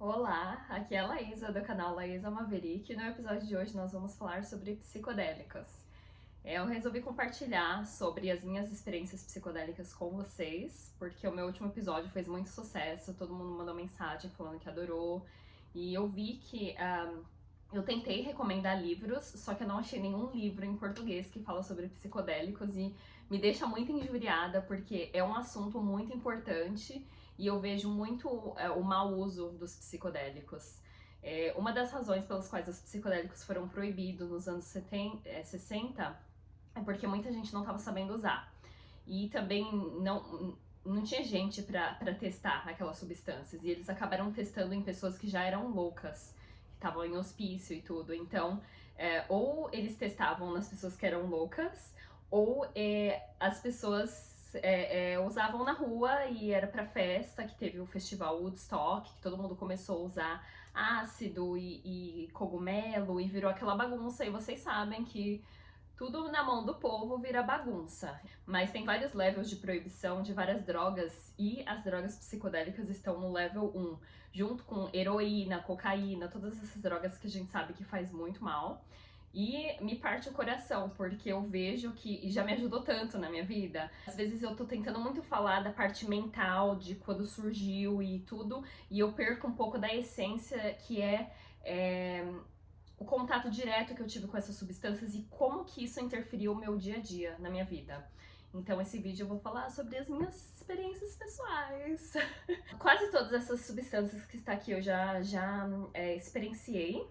Olá, aqui é a Laísa do canal Laísa Maverick e no episódio de hoje nós vamos falar sobre psicodélicos. Eu resolvi compartilhar sobre as minhas experiências psicodélicas com vocês, porque o meu último episódio fez muito sucesso, todo mundo mandou mensagem falando que adorou, e eu vi que eu tentei recomendar livros, só que eu não achei nenhum livro em português que fala sobre psicodélicos e me deixa muito injuriada, porque é um assunto muito importante e eu vejo muito o mau uso dos psicodélicos. Uma das razões pelas quais os psicodélicos foram proibidos nos anos 60 é porque muita gente não estava sabendo usar. E também não tinha gente para testar aquelas substâncias. E eles acabaram testando em pessoas que já eram loucas, que estavam em hospício e tudo. Então, ou eles testavam nas pessoas que eram loucas, ou as pessoas usavam na rua e era pra festa, que teve o festival Woodstock, que todo mundo começou a usar ácido e cogumelo e virou aquela bagunça. E vocês sabem que tudo na mão do povo vira bagunça. Mas tem vários levels de proibição de várias drogas e as drogas psicodélicas estão no level 1, junto com heroína, cocaína, todas essas drogas que a gente sabe que faz muito mal. E me parte o coração, porque eu vejo que e já me ajudou tanto na minha vida. Às vezes eu tô tentando muito falar da parte mental, de quando surgiu e tudo, e eu perco um pouco da essência que é o contato direto que eu tive com essas substâncias e como que isso interferiu no meu dia a dia, na minha vida. Então, esse vídeo eu vou falar sobre as minhas experiências pessoais. Quase todas essas substâncias que está aqui eu já experienciei.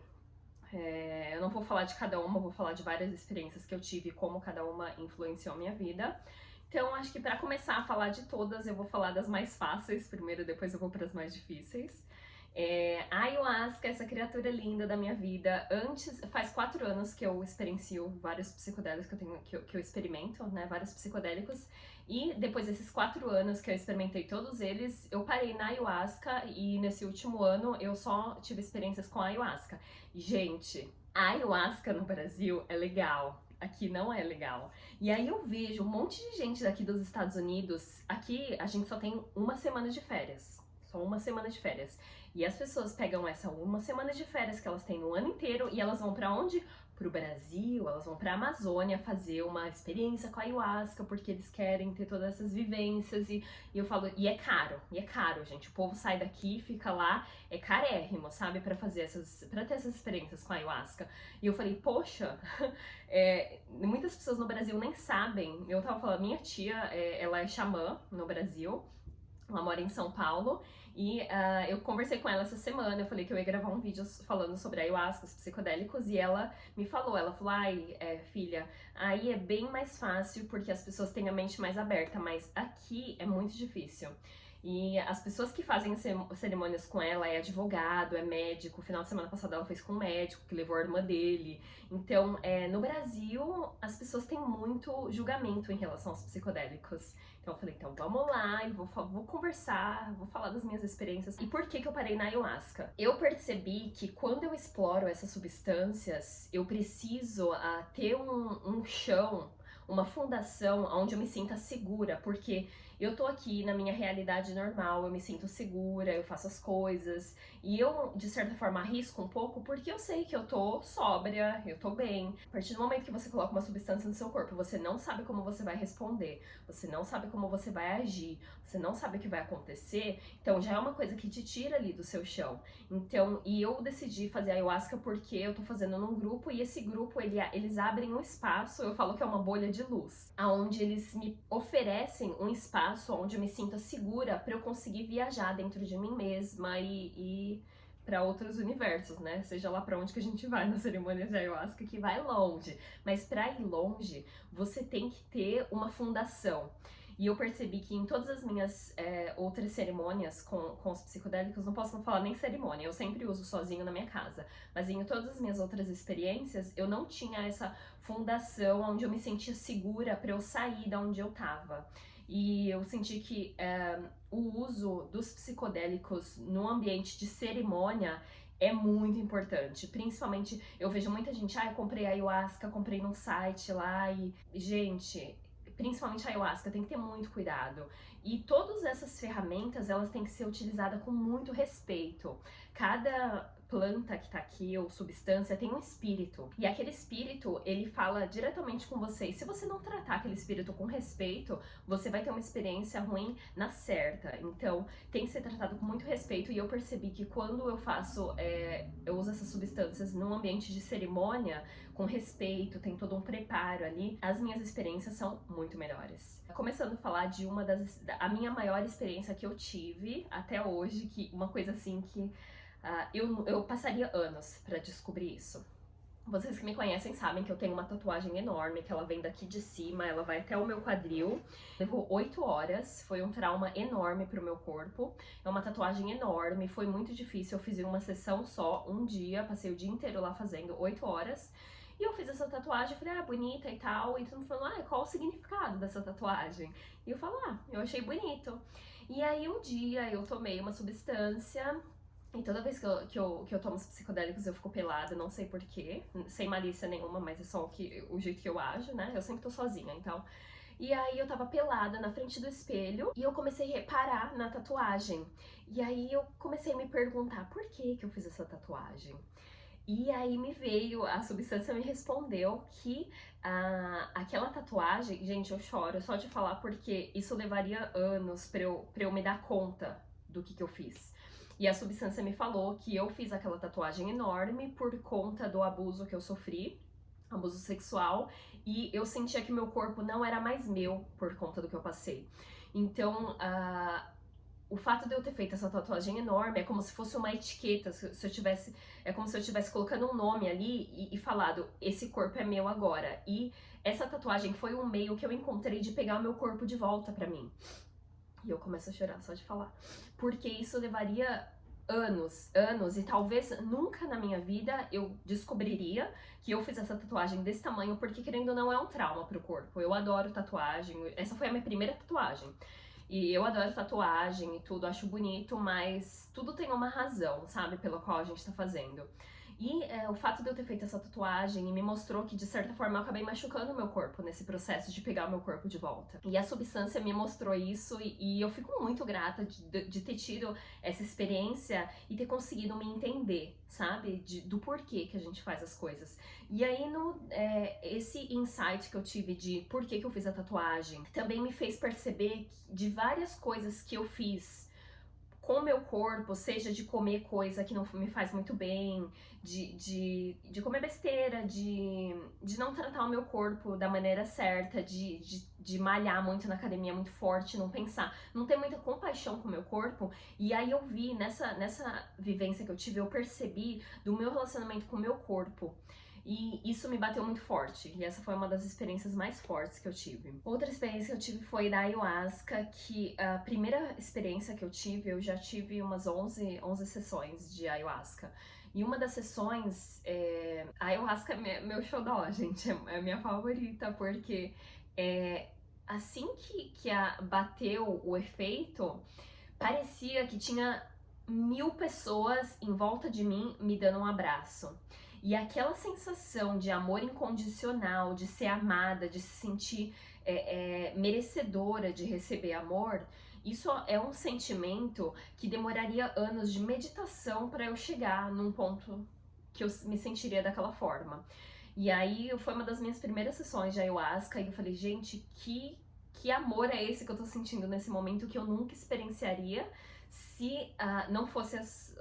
Eu não vou falar de cada uma, vou falar de várias experiências que eu tive e como cada uma influenciou a minha vida. Então, acho que para começar a falar de todas, eu vou falar das mais fáceis primeiro, depois eu vou para as mais difíceis. A ayahuasca, essa criatura linda da minha vida, faz 4 anos que eu experiencio vários psicodélicos que eu experimento, né, vários psicodélicos, e depois desses 4 anos que eu experimentei todos eles, eu parei na ayahuasca e nesse último ano eu só tive experiências com a ayahuasca. Gente, a ayahuasca no Brasil é legal. Aqui não é legal. E aí eu vejo um monte de gente daqui dos Estados Unidos. Aqui a gente só tem uma semana de férias. Só uma semana de férias. E as pessoas pegam essa uma semana de férias que elas têm no ano inteiro e elas vão pra onde? Pro Brasil, elas vão pra Amazônia fazer uma experiência com a ayahuasca, porque eles querem ter todas essas vivências. E eu falo, e é caro, gente. O povo sai daqui, fica lá, é carérrimo, sabe? Pra ter essas experiências com a ayahuasca. E eu falei, poxa, muitas pessoas no Brasil nem sabem. Eu tava falando, minha tia, ela é xamã no Brasil. Ela mora em São Paulo e eu conversei com ela essa semana, eu falei que eu ia gravar um vídeo falando sobre ayahuasca, os psicodélicos, e ela ela falou, ai, filha, aí é bem mais fácil porque as pessoas têm a mente mais aberta, mas aqui é muito difícil. E as pessoas que fazem cerimônias com ela é advogado, é médico. O final de semana passada ela fez com um médico que levou a irmã dele. Então, no Brasil, as pessoas têm muito julgamento em relação aos psicodélicos. Então eu falei, então vamos lá, e vou conversar, vou falar das minhas experiências. E por que eu parei na ayahuasca? Eu percebi que quando eu exploro essas substâncias, eu preciso ter um chão, uma fundação onde eu me sinta segura, porque eu tô aqui na minha realidade normal, eu me sinto segura, eu faço as coisas, e eu, de certa forma, arrisco um pouco porque eu sei que eu tô sóbria, eu tô bem. A partir do momento que você coloca uma substância no seu corpo, você não sabe como você vai responder, você não sabe como você vai agir, você não sabe o que vai acontecer, então já é uma coisa que te tira ali do seu chão. Então, e eu decidi fazer ayahuasca porque eu tô fazendo num grupo, e esse grupo, eles abrem um espaço, eu falo que é uma bolha de luz, aonde eles me oferecem um espaço onde eu me sinta segura para eu conseguir viajar dentro de mim mesma e para outros universos, né? Seja lá para onde que a gente vai na cerimônia de ayahuasca, que vai longe. Mas para ir longe, você tem que ter uma fundação. E eu percebi que em todas as minhas outras cerimônias com os psicodélicos, não posso falar nem cerimônia, eu sempre uso sozinho na minha casa. Mas em todas as minhas outras experiências, eu não tinha essa fundação onde eu me sentia segura para eu sair da onde eu tava. E eu senti que o uso dos psicodélicos no ambiente de cerimônia é muito importante. Principalmente, eu vejo muita gente, eu comprei ayahuasca, comprei num site lá e... Gente, principalmente a ayahuasca, tem que ter muito cuidado. E todas essas ferramentas, elas têm que ser utilizadas com muito respeito. Cada planta que tá aqui, ou substância, tem um espírito. E aquele espírito, ele fala diretamente com você. E se você não tratar aquele espírito com respeito, você vai ter uma experiência ruim na certa. Então, tem que ser tratado com muito respeito. E eu percebi que quando eu faço, eu uso essas substâncias num ambiente de cerimônia, com respeito, tem todo um preparo ali, as minhas experiências são muito melhores. Começando a falar de a minha maior experiência que eu tive até hoje, que uma coisa assim que eu passaria anos pra descobrir isso. Vocês que me conhecem sabem que eu tenho uma tatuagem enorme, que ela vem daqui de cima, ela vai até o meu quadril. Levou 8 horas, foi um trauma enorme pro meu corpo. É uma tatuagem enorme, foi muito difícil. Eu fiz em uma sessão só, um dia, passei o dia inteiro lá fazendo, 8 horas. E eu fiz essa tatuagem, falei, bonita e tal. E todo mundo falou, qual o significado dessa tatuagem? E eu falo, eu achei bonito. E aí um dia eu tomei uma substância. E toda vez que eu tomo os psicodélicos eu fico pelada, não sei porquê, sem malícia nenhuma, mas é só o jeito que eu ajo, né? Eu sempre tô sozinha, então. E aí eu tava pelada na frente do espelho e eu comecei a reparar na tatuagem. E aí eu comecei a me perguntar por que eu fiz essa tatuagem. E aí me veio, a substância me respondeu que aquela tatuagem, gente, eu choro só de falar porque isso levaria anos pra eu me dar conta do que eu fiz. E a substância me falou que eu fiz aquela tatuagem enorme por conta do abuso que eu sofri, abuso sexual, e eu sentia que meu corpo não era mais meu por conta do que eu passei. Então, o fato de eu ter feito essa tatuagem enorme é como se fosse uma etiqueta, é como se eu estivesse colocando um nome ali e falado, esse corpo é meu agora. E essa tatuagem foi um meio que eu encontrei de pegar o meu corpo de volta pra mim. E eu começo a chorar só de falar. Porque isso levaria anos, e talvez nunca na minha vida eu descobriria que eu fiz essa tatuagem desse tamanho, porque querendo ou não é um trauma pro corpo. Eu adoro tatuagem, essa foi a minha primeira tatuagem. E eu adoro tatuagem e tudo, acho bonito, mas tudo tem uma razão, sabe, pela qual a gente tá fazendo. E o fato de eu ter feito essa tatuagem me mostrou que, de certa forma, eu acabei machucando o meu corpo nesse processo de pegar o meu corpo de volta. E a substância me mostrou isso e eu fico muito grata de ter tido essa experiência e ter conseguido me entender, sabe? Do porquê que a gente faz as coisas. E aí, esse insight que eu tive de por que eu fiz a tatuagem também me fez perceber de várias coisas que eu fiz com o meu corpo, seja de comer coisa que não me faz muito bem, de comer besteira, de não tratar o meu corpo da maneira certa, de malhar muito na academia, muito forte, não pensar, não ter muita compaixão com o meu corpo. E aí eu vi, nessa vivência que eu tive, eu percebi do meu relacionamento com o meu corpo. E isso me bateu muito forte, e essa foi uma das experiências mais fortes que eu tive. Outra experiência que eu tive foi da ayahuasca, que a primeira experiência que eu tive, eu já tive umas 11 sessões de ayahuasca. E uma das sessões, a ayahuasca é meu xodó, gente, é a minha favorita, porque assim que bateu o efeito, parecia que tinha 1000 pessoas em volta de mim me dando um abraço. E aquela sensação de amor incondicional, de ser amada, de se sentir merecedora de receber amor, isso é um sentimento que demoraria anos de meditação para eu chegar num ponto que eu me sentiria daquela forma. E aí foi uma das minhas primeiras sessões de ayahuasca e eu falei, gente, que amor é esse que eu tô sentindo nesse momento que eu nunca experienciaria se não fosse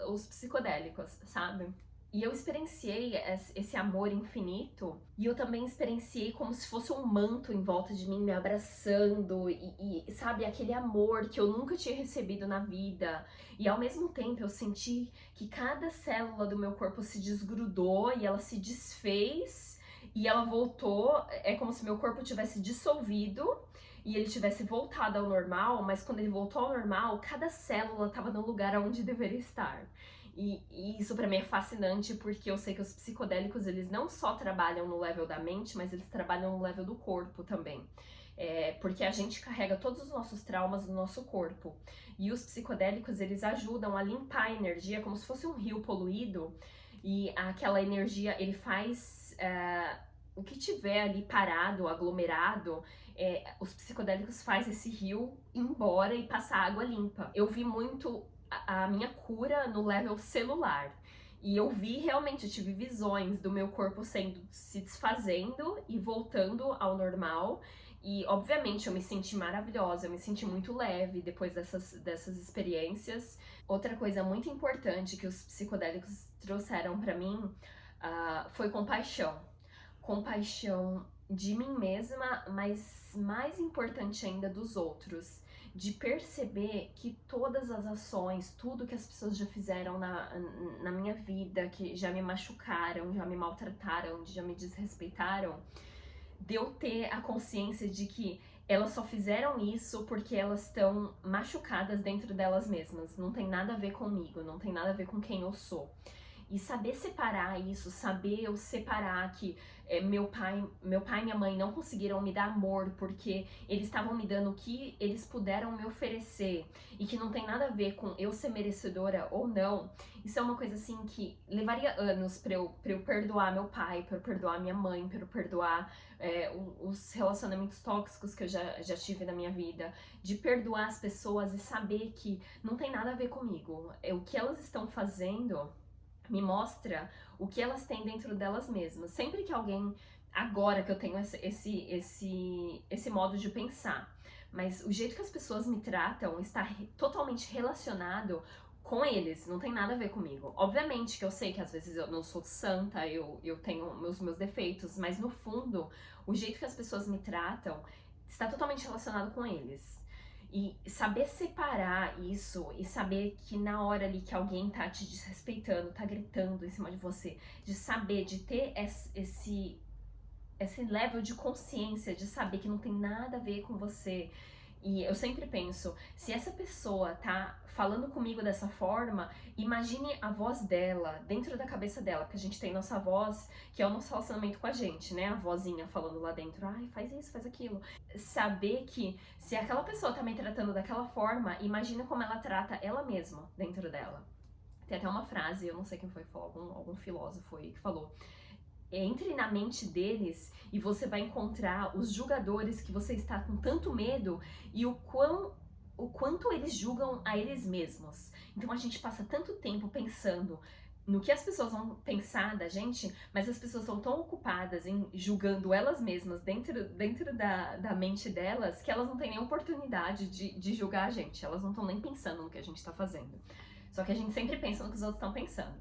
os psicodélicos, sabe? E eu experienciei esse amor infinito, e eu também experienciei como se fosse um manto em volta de mim, me abraçando, e sabe, aquele amor que eu nunca tinha recebido na vida. E ao mesmo tempo eu senti que cada célula do meu corpo se desgrudou e ela se desfez, e ela voltou, é como se meu corpo tivesse dissolvido, e ele tivesse voltado ao normal, mas quando ele voltou ao normal, cada célula estava no lugar onde deveria estar. E isso pra mim é fascinante, porque eu sei que os psicodélicos, eles não só trabalham no level da mente, mas eles trabalham no level do corpo também. Porque a gente carrega todos os nossos traumas no nosso corpo. E os psicodélicos, eles ajudam a limpar a energia, como se fosse um rio poluído. E aquela energia, ele faz o que tiver ali parado, aglomerado, os psicodélicos faz esse rio ir embora e passar água limpa. Eu vi muito a minha cura no level celular. E eu vi realmente, eu tive visões do meu corpo se desfazendo e voltando ao normal. E obviamente eu me senti maravilhosa, eu me senti muito leve depois dessas experiências. Outra coisa muito importante que os psicodélicos trouxeram pra mim foi compaixão. Compaixão de mim mesma, mas mais importante ainda dos outros. De perceber que todas as ações, tudo que as pessoas já fizeram na minha vida, que já me machucaram, já me maltrataram, já me desrespeitaram, de eu ter a consciência de que elas só fizeram isso porque elas estão machucadas dentro delas mesmas. Não tem nada a ver comigo, não tem nada a ver com quem eu sou. E saber separar isso, saber eu separar que meu pai e minha mãe não conseguiram me dar amor porque eles estavam me dando o que eles puderam me oferecer e que não tem nada a ver com eu ser merecedora ou não. Isso é uma coisa assim que levaria anos pra eu perdoar meu pai, pra eu perdoar minha mãe, pra eu perdoar os relacionamentos tóxicos que eu já tive na minha vida, de perdoar as pessoas e saber que não tem nada a ver comigo. O que elas estão fazendo me mostra o que elas têm dentro delas mesmas. Sempre que alguém, agora que eu tenho esse modo de pensar, mas o jeito que as pessoas me tratam está totalmente relacionado com eles, não tem nada a ver comigo. Obviamente que eu sei que às vezes eu não sou santa, eu tenho meus defeitos, mas no fundo, o jeito que as pessoas me tratam está totalmente relacionado com eles. E saber separar isso e saber que na hora ali que alguém tá te desrespeitando, tá gritando em cima de você, de saber, de ter esse level de consciência, de saber que não tem nada a ver com você. E eu sempre penso, se essa pessoa tá falando comigo dessa forma, imagine a voz dela, dentro da cabeça dela, porque a gente tem nossa voz, que é o nosso relacionamento com a gente, né? A vozinha falando lá dentro, ai, faz isso, faz aquilo. Saber que se aquela pessoa tá me tratando daquela forma, imagina como ela trata ela mesma dentro dela. Tem até uma frase, eu não sei quem foi, algum filósofo aí que falou: entre na mente deles e você vai encontrar os julgadores que você está com tanto medo e o quanto eles julgam a eles mesmos. Então a gente passa tanto tempo pensando no que as pessoas vão pensar da gente, mas as pessoas estão tão ocupadas em julgando elas mesmas dentro da mente delas que elas não têm nem oportunidade de julgar a gente. Elas não estão nem pensando no que a gente está fazendo. Só que a gente sempre pensa no que os outros estão pensando.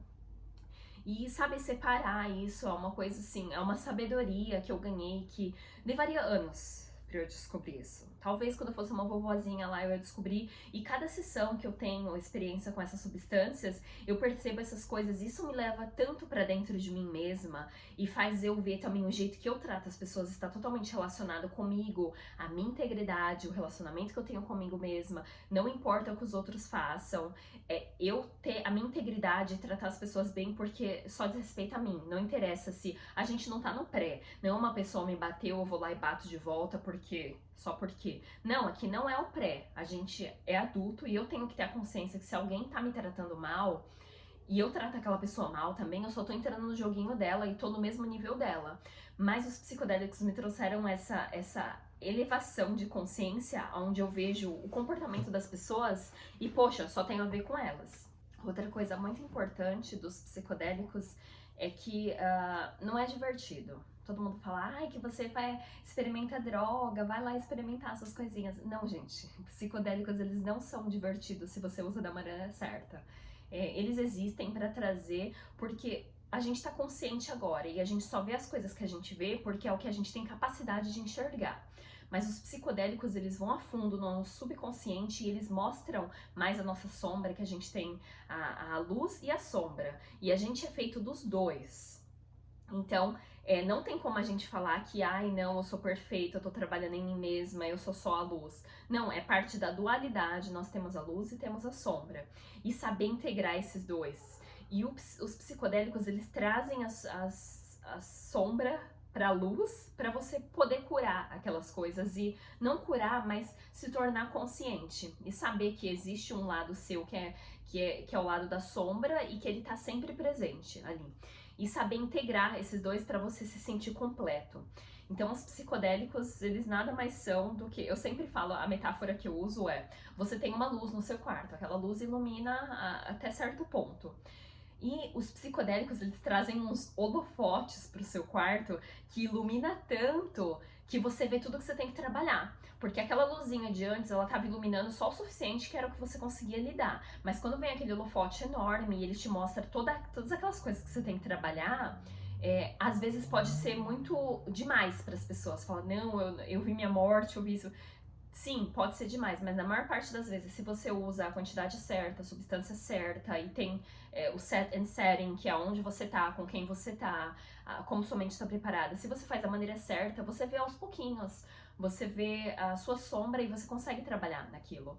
E saber separar isso é uma coisa assim, é uma sabedoria que eu ganhei que levaria anos pra eu descobrir isso. Talvez quando eu fosse uma vovozinha lá eu ia descobrir, e cada sessão que eu tenho experiência com essas substâncias, eu percebo essas coisas, isso me leva tanto pra dentro de mim mesma e faz eu ver também o jeito que eu trato as pessoas está totalmente relacionado comigo, a minha integridade, o relacionamento que eu tenho comigo mesma, não importa o que os outros façam, eu ter a minha integridade e tratar as pessoas bem porque só diz respeito a mim, não interessa se a gente não tá no pré, não uma pessoa me bateu, eu vou lá e bato de volta só porque. Não, aqui não é o pré, a gente é adulto e eu tenho que ter a consciência que se alguém tá me tratando mal e eu trato aquela pessoa mal também, eu só tô entrando no joguinho dela e tô no mesmo nível dela. Mas os psicodélicos me trouxeram essa elevação de consciência, onde eu vejo o comportamento das pessoas e, poxa, só tem a ver com elas. Outra coisa muito importante dos psicodélicos é que não é divertido. Todo mundo fala, ai, que você vai experimentar droga, vai lá experimentar essas coisinhas. Não, gente, psicodélicos eles não são divertidos se você usa da maneira certa. Eles existem para trazer, porque a gente tá consciente agora e a gente só vê as coisas que a gente vê porque é o que a gente tem capacidade de enxergar. Mas os psicodélicos, eles vão a fundo no nosso subconsciente e eles mostram mais a nossa sombra, que a gente tem a luz e a sombra. E a gente é feito dos dois. Então, não tem como a gente falar que, ai, não, eu sou perfeita, eu tô trabalhando em mim mesma, eu sou só a luz. Não, é parte da dualidade, nós temos a luz e temos a sombra. E saber integrar esses dois. E os psicodélicos, eles trazem a sombra pra luz, pra você poder curar aquelas coisas. E não curar, mas se tornar consciente. E saber que existe um lado seu que é o lado da sombra e que ele tá sempre presente ali. e saber integrar esses dois para você se sentir completo. Então, os psicodélicos, eles nada mais são do que... Eu sempre falo, a metáfora que eu uso é: você tem uma luz no seu quarto, aquela luz ilumina até certo ponto. E os psicodélicos, eles trazem uns holofotes pro seu quarto que ilumina tanto que você vê tudo que você tem que trabalhar. Porque aquela luzinha de antes, ela tava iluminando só o suficiente que era o que você conseguia lidar. Mas quando vem aquele holofote enorme e ele te mostra todas aquelas coisas que você tem que trabalhar, às vezes pode ser muito demais para as pessoas. Fala, não, eu vi minha morte, eu vi isso. Sim, pode ser demais, mas na maior parte das vezes, se você usa a quantidade certa, a substância certa, e tem o set and setting, que é onde você tá, com quem você tá, como sua mente está preparada, se você faz da maneira certa, você vê aos pouquinhos, você vê a sua sombra e você consegue trabalhar naquilo.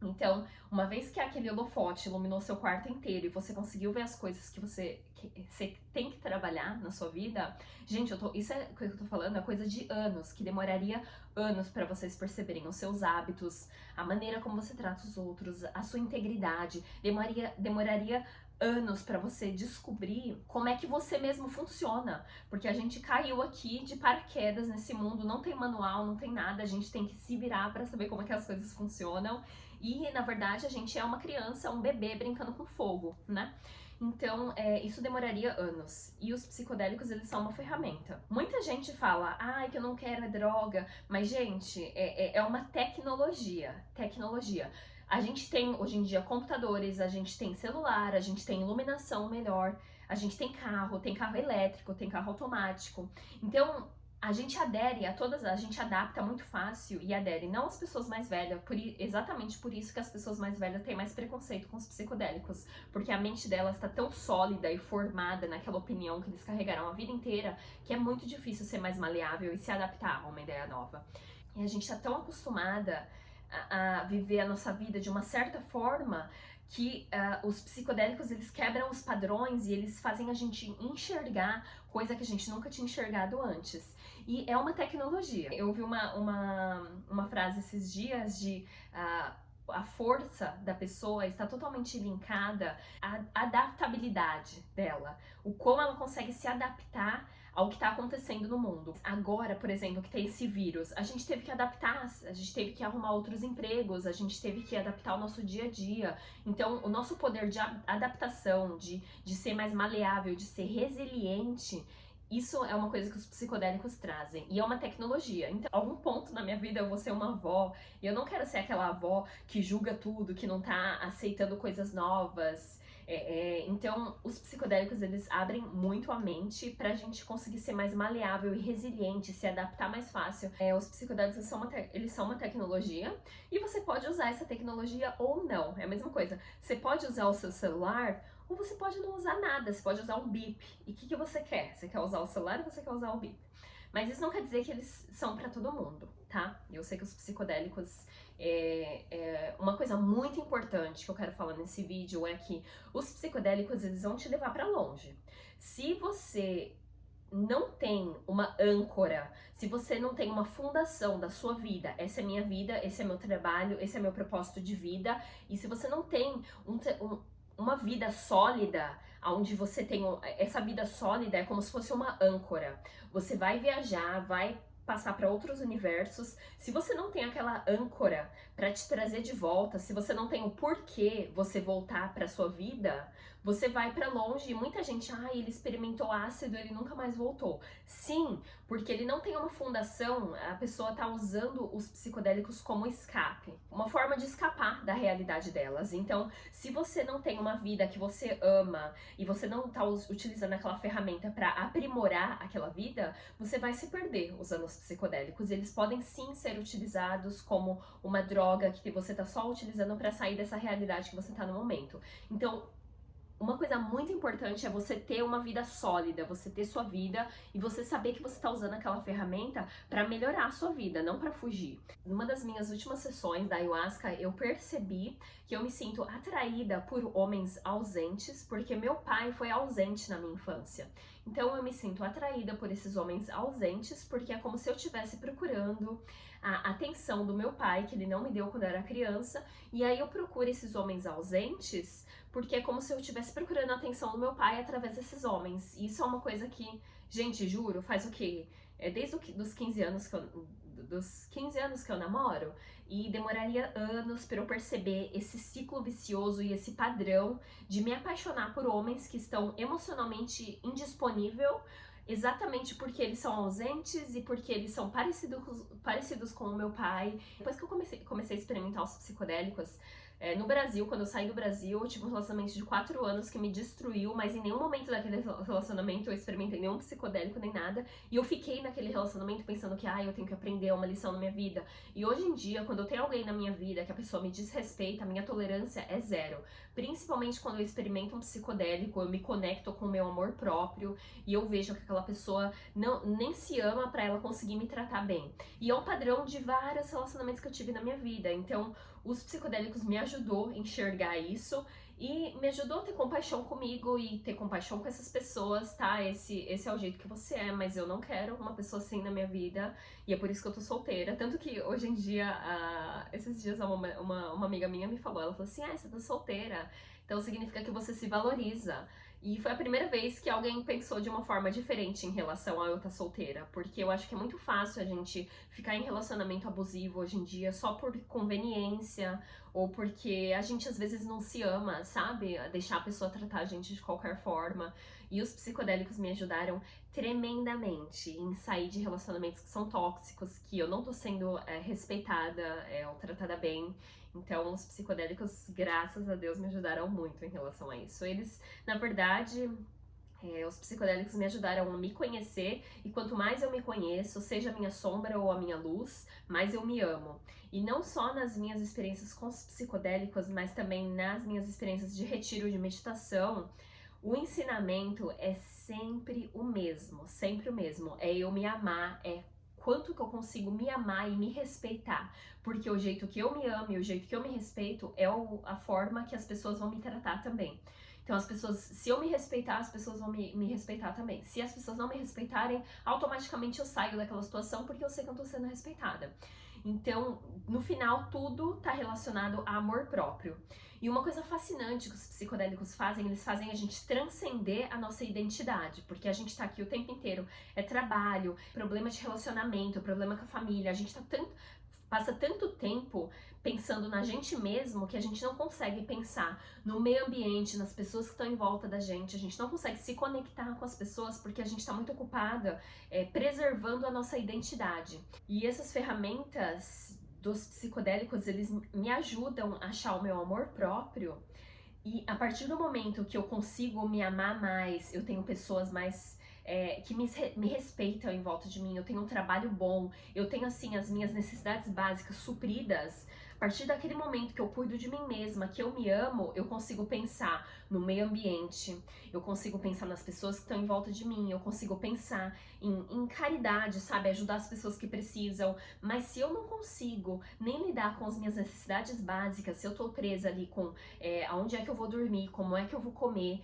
Então, uma vez que aquele holofote iluminou seu quarto inteiro e você conseguiu ver as coisas que você tem que trabalhar na sua vida, gente, isso é o que eu tô falando, é coisa de anos, que demoraria anos para vocês perceberem os seus hábitos, a maneira como você trata os outros, a sua integridade, demoraria anos para você descobrir como é que você mesmo funciona, porque a gente caiu aqui de paraquedas nesse mundo, não tem manual, não tem nada, a gente tem que se virar para saber como é que as coisas funcionam. E, na verdade, a gente é uma criança, um bebê brincando com fogo, né? Então, isso demoraria anos. E os psicodélicos, eles são uma ferramenta. Muita gente fala, ai, que eu não quero droga. Mas, gente, é uma tecnologia. A gente tem, hoje em dia, computadores, a gente tem celular, a gente tem iluminação melhor, a gente tem carro elétrico, tem carro automático. Então, a gente adere a todas, a gente adapta muito fácil e adere não às pessoas mais velhas, exatamente por isso que as pessoas mais velhas têm mais preconceito com os psicodélicos, porque a mente delas está tão sólida e formada naquela opinião que eles carregaram a vida inteira, que é muito difícil ser mais maleável e se adaptar a uma ideia nova. E a gente está tão acostumada a viver a nossa vida de uma certa forma que os psicodélicos, eles quebram os padrões e eles fazem a gente enxergar coisa que a gente nunca tinha enxergado antes. E é uma tecnologia. Eu ouvi uma frase esses dias de a força da pessoa está totalmente linkada à adaptabilidade dela, o como ela consegue se adaptar ao que está acontecendo no mundo. Agora, por exemplo, que tem esse vírus, a gente teve que adaptar, a gente teve que arrumar outros empregos, a gente teve que adaptar o nosso dia a dia. Então, o nosso poder de adaptação, de ser mais maleável, de ser resiliente, isso é uma coisa que os psicodélicos trazem, e é uma tecnologia. Então, a algum ponto na minha vida eu vou ser uma avó, e eu não quero ser aquela avó que julga tudo, que não tá aceitando coisas novas. Então, os psicodélicos, eles abrem muito a mente pra gente conseguir ser mais maleável e resiliente, se adaptar mais fácil. Os psicodélicos, eles são uma tecnologia, e você pode usar essa tecnologia ou não, é a mesma coisa. Você pode usar o seu celular, ou você pode não usar nada, você pode usar um bip. E o que você quer? Você quer usar o celular ou você quer usar o bip? Mas isso não quer dizer que eles são pra todo mundo, tá? Eu sei que os psicodélicos... uma coisa muito importante que eu quero falar nesse vídeo é que os psicodélicos, eles vão te levar pra longe. Se você não tem uma âncora, se você não tem uma fundação da sua vida, essa é minha vida, esse é meu trabalho, esse é meu propósito de vida, e se você não tem uma vida sólida, onde você tem essa vida sólida, é como se fosse uma âncora. Você vai viajar, vai passar para outros universos. Se você não tem aquela âncora para te trazer de volta, se você não tem o porquê você voltar para sua vida, você vai para longe. E muita gente, ele experimentou ácido, ele nunca mais voltou. Sim, porque ele não tem uma fundação, a pessoa tá usando os psicodélicos como escape, uma forma de escapar da realidade delas. Então, se você não tem uma vida que você ama e você não tá utilizando aquela ferramenta para aprimorar aquela vida, você vai se perder usando os psicodélicos. Eles podem sim ser utilizados como uma droga que você tá só utilizando para sair dessa realidade que você tá no momento. Então, uma coisa muito importante é você ter uma vida sólida, você ter sua vida e você saber que você está usando aquela ferramenta para melhorar a sua vida, não para fugir. Numa das minhas últimas sessões da ayahuasca, eu percebi que eu me sinto atraída por homens ausentes, porque meu pai foi ausente na minha infância. Então eu me sinto atraída por esses homens ausentes, porque é como se eu estivesse procurando a atenção do meu pai, que ele não me deu quando eu era criança, e aí eu procuro esses homens ausentes, porque é como se eu estivesse procurando a atenção do meu pai através desses homens. E isso é uma coisa que, gente, juro, faz o quê? Desde dos 15 anos dos 15 anos que eu namoro, e demoraria anos para eu perceber esse ciclo vicioso e esse padrão de me apaixonar por homens que estão emocionalmente indisponível, exatamente porque eles são ausentes e porque eles são parecidos com o meu pai. Depois que eu comecei a experimentar os psicodélicos, no Brasil, quando eu saí do Brasil, eu tive um relacionamento de 4 anos que me destruiu, mas em nenhum momento daquele relacionamento eu experimentei nenhum psicodélico nem nada. E eu fiquei naquele relacionamento pensando que, eu tenho que aprender uma lição na minha vida. E hoje em dia, quando eu tenho alguém na minha vida que a pessoa me desrespeita, a minha tolerância é zero. Principalmente quando eu experimento um psicodélico, eu me conecto com o meu amor próprio e eu vejo que aquela pessoa nem se ama pra ela conseguir me tratar bem. E é um padrão de vários relacionamentos que eu tive na minha vida. Então, os psicodélicos me ajudou a enxergar isso e me ajudou a ter compaixão comigo e ter compaixão com essas pessoas, tá? Esse é o jeito que você é, mas eu não quero uma pessoa assim na minha vida e é por isso que eu tô solteira. Tanto que hoje em dia, esses dias uma amiga minha me falou, ela falou assim, você tá solteira, então significa que você se valoriza. E foi a primeira vez que alguém pensou de uma forma diferente em relação a eu estar solteira, porque eu acho que é muito fácil a gente ficar em relacionamento abusivo hoje em dia só por conveniência ou porque a gente às vezes não se ama, sabe? Deixar a pessoa tratar a gente de qualquer forma. E os psicodélicos me ajudaram tremendamente em sair de relacionamentos que são tóxicos, que eu não tô sendo respeitada ou tratada bem. Então, os psicodélicos, graças a Deus, me ajudaram muito em relação a isso. Eles, na verdade, os psicodélicos me ajudaram a me conhecer, e quanto mais eu me conheço, seja a minha sombra ou a minha luz, mais eu me amo. E não só nas minhas experiências com os psicodélicos, mas também nas minhas experiências de retiro de meditação, o ensinamento é sempre o mesmo, sempre o mesmo. É eu me amar, é quanto que eu consigo me amar e me respeitar, porque o jeito que eu me amo e o jeito que eu me respeito é a forma que as pessoas vão me tratar também. Então as pessoas, se eu me respeitar, as pessoas vão me respeitar também. Se as pessoas não me respeitarem, automaticamente eu saio daquela situação porque eu sei que eu tô sendo respeitada. Então, no final, tudo tá relacionado a amor próprio. E uma coisa fascinante que os psicodélicos fazem, eles fazem a gente transcender a nossa identidade, porque a gente tá aqui o tempo inteiro, é trabalho, problema de relacionamento, problema com a família, a gente passa tanto tempo pensando na gente mesmo que a gente não consegue pensar no meio ambiente, nas pessoas que estão em volta da gente, a gente não consegue se conectar com as pessoas porque a gente está muito ocupada preservando a nossa identidade. E essas ferramentas dos psicodélicos, eles me ajudam a achar o meu amor próprio, e a partir do momento que eu consigo me amar mais, eu tenho pessoas mais que me respeitam em volta de mim, eu tenho um trabalho bom, eu tenho assim as minhas necessidades básicas supridas. A partir daquele momento que eu cuido de mim mesma, que eu me amo, eu consigo pensar no meio ambiente, eu consigo pensar nas pessoas que estão em volta de mim, eu consigo pensar em caridade, sabe? Ajudar as pessoas que precisam. Mas se eu não consigo nem lidar com as minhas necessidades básicas, se eu tô presa ali com aonde é que eu vou dormir, como é que eu vou comer,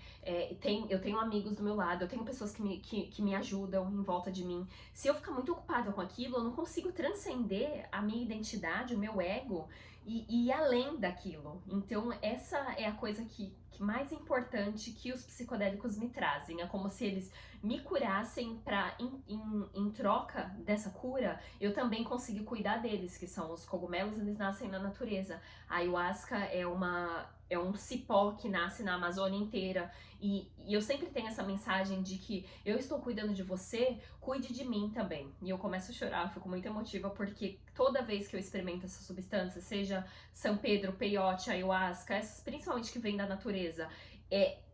eu tenho amigos do meu lado, eu tenho pessoas que me ajudam em volta de mim. Se eu ficar muito ocupada com aquilo, eu não consigo transcender a minha identidade, o meu ego e ir além daquilo. Então essa é a coisa que mais importante que os psicodélicos me trazem. É como se eles me curassem para em troca dessa cura, eu também consegui cuidar deles, que são os cogumelos, eles nascem na natureza. A ayahuasca é um cipó que nasce na Amazônia inteira. E eu sempre tenho essa mensagem de que eu estou cuidando de você, cuide de mim também. E eu começo a chorar, fico muito emotiva, porque toda vez que eu experimento essas substâncias, seja São Pedro, peyote, ayahuasca, essas principalmente que vêm da natureza,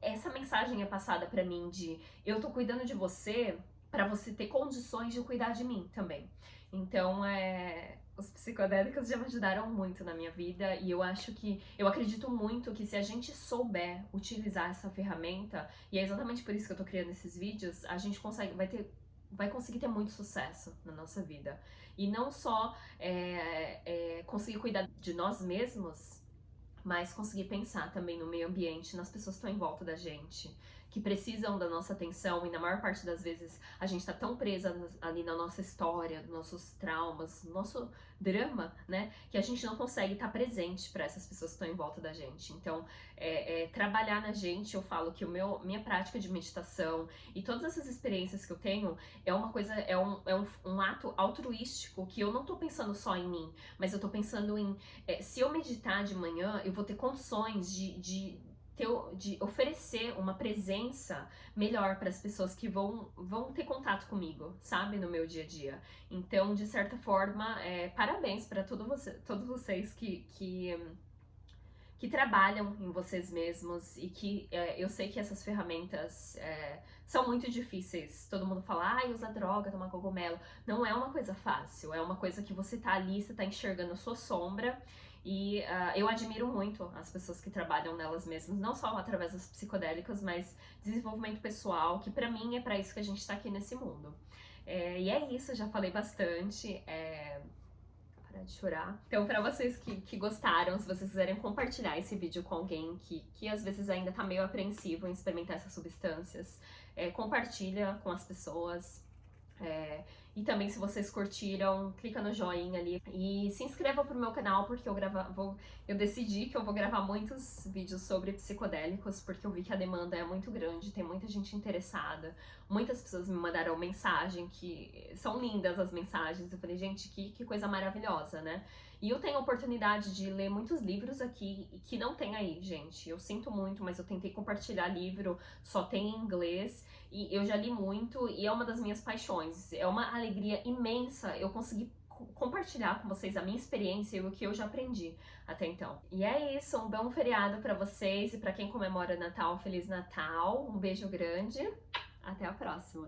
essa mensagem é passada pra mim de eu tô cuidando de você pra você ter condições de cuidar de mim também. Então, os psicodélicos já me ajudaram muito na minha vida, e eu acredito muito que se a gente souber utilizar essa ferramenta, e é exatamente por isso que eu tô criando esses vídeos, a gente vai conseguir ter muito sucesso na nossa vida. E não só conseguir cuidar de nós mesmos, mas conseguir pensar também no meio ambiente, nas pessoas que estão em volta da gente, que precisam da nossa atenção, e na maior parte das vezes a gente tá tão presa ali na nossa história, nossos traumas, nosso drama, né, que a gente não consegue estar presente para essas pessoas que estão em volta da gente. Então, trabalhar na gente, eu falo que minha prática de meditação e todas essas experiências que eu tenho é uma coisa, um ato altruístico, que eu não tô pensando só em mim, mas eu tô pensando em, se eu meditar de manhã, eu vou ter condições de oferecer uma presença melhor para as pessoas que vão ter contato comigo, sabe, no meu dia a dia. Então, de certa forma, parabéns para todos vocês que trabalham em vocês mesmos, e que eu sei que essas ferramentas são muito difíceis. Todo mundo fala, usa droga, toma cogumelo. Não é uma coisa fácil, é uma coisa que você tá ali, você tá enxergando a sua sombra, e eu admiro muito as pessoas que trabalham nelas mesmas, não só através das psicodélicas, mas desenvolvimento pessoal, que pra mim é pra isso que a gente tá aqui nesse mundo. E é isso, já falei bastante. Parar de chorar. Então, pra vocês que gostaram, se vocês quiserem compartilhar esse vídeo com alguém que às vezes ainda tá meio apreensivo em experimentar essas substâncias, compartilha com as pessoas. E também, se vocês curtiram, clica no joinha ali e se inscreva pro meu canal, porque eu decidi que eu vou gravar muitos vídeos sobre psicodélicos, porque eu vi que a demanda é muito grande, tem muita gente interessada, muitas pessoas me mandaram mensagem, que são lindas as mensagens. Eu falei, gente, que coisa maravilhosa, né? E eu tenho a oportunidade de ler muitos livros aqui que não tem aí, gente. Eu sinto muito, mas eu tentei compartilhar livro, só tem em inglês, e eu já li muito, e é uma das minhas paixões. É uma alegria imensa eu conseguir compartilhar com vocês a minha experiência e o que eu já aprendi até então. E é isso, um bom feriado pra vocês, e pra quem comemora Natal, Feliz Natal, um beijo grande, até a próxima!